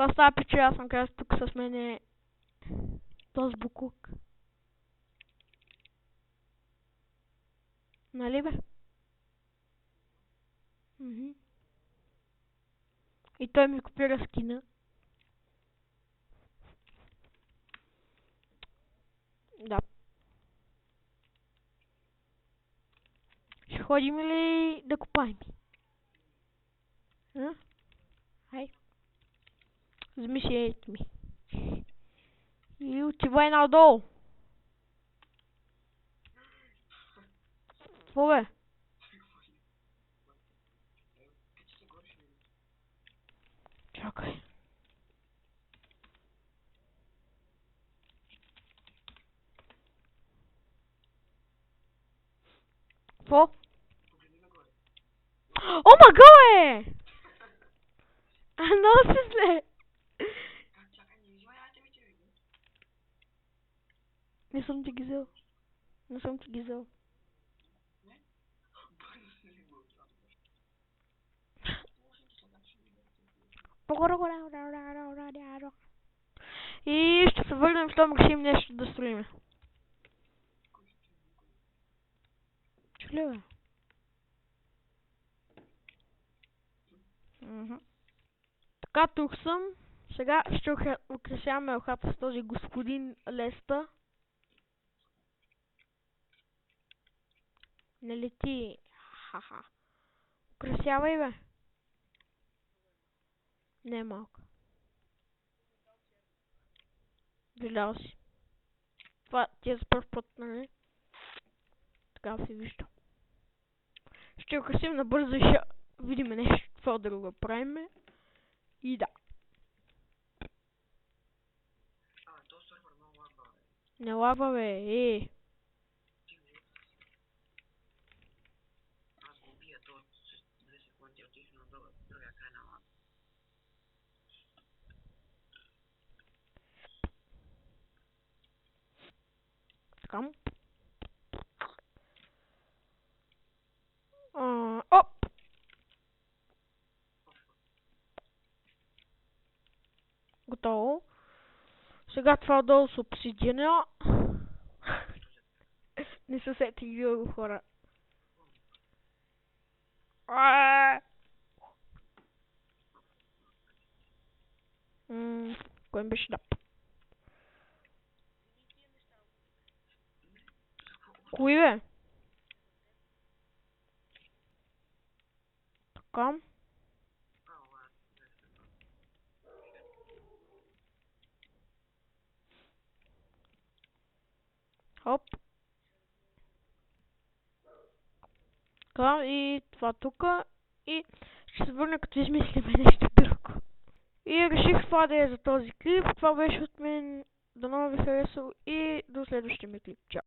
Какво става, пиче? Аз съм казал тук с мене този буклук. Нали бе? И той ми копира скина. Да. Ще ходим ли да копаем? Хай. Вземи си ейт ми. И отивай надолу. Какво бе? Чакай. Какво? О, мага е! Много се зле. Не съм ти ги взел. Не съм ти ги взел. И ще се върнем, щом решим нещо да строиме. Чули бе? Така, тук съм. Сега ще украсяваме елхата с този господин Леста. Не лети. Ха-ха. Украсявай бе. Не е малко. Виждал си. Това ти е за първ път, нали? Така се вижда. Ще украсим набързо и ще видим нещо, какво да го правим. И да. Не лава бе, Аз го убия, то с 2 секунди отих на другия край на лава. Така. Оп! Готово. Сега това отдолу с обсидиана. Не се сетих друго, хора. Кой беше да? Кои бе? Така. Хоп. Така, и това тука. И ще се върна като измислим нещо друго. И реших това да е за този клип. Това беше от мен. Дано ви харесал и до следващия ми клип. Чао!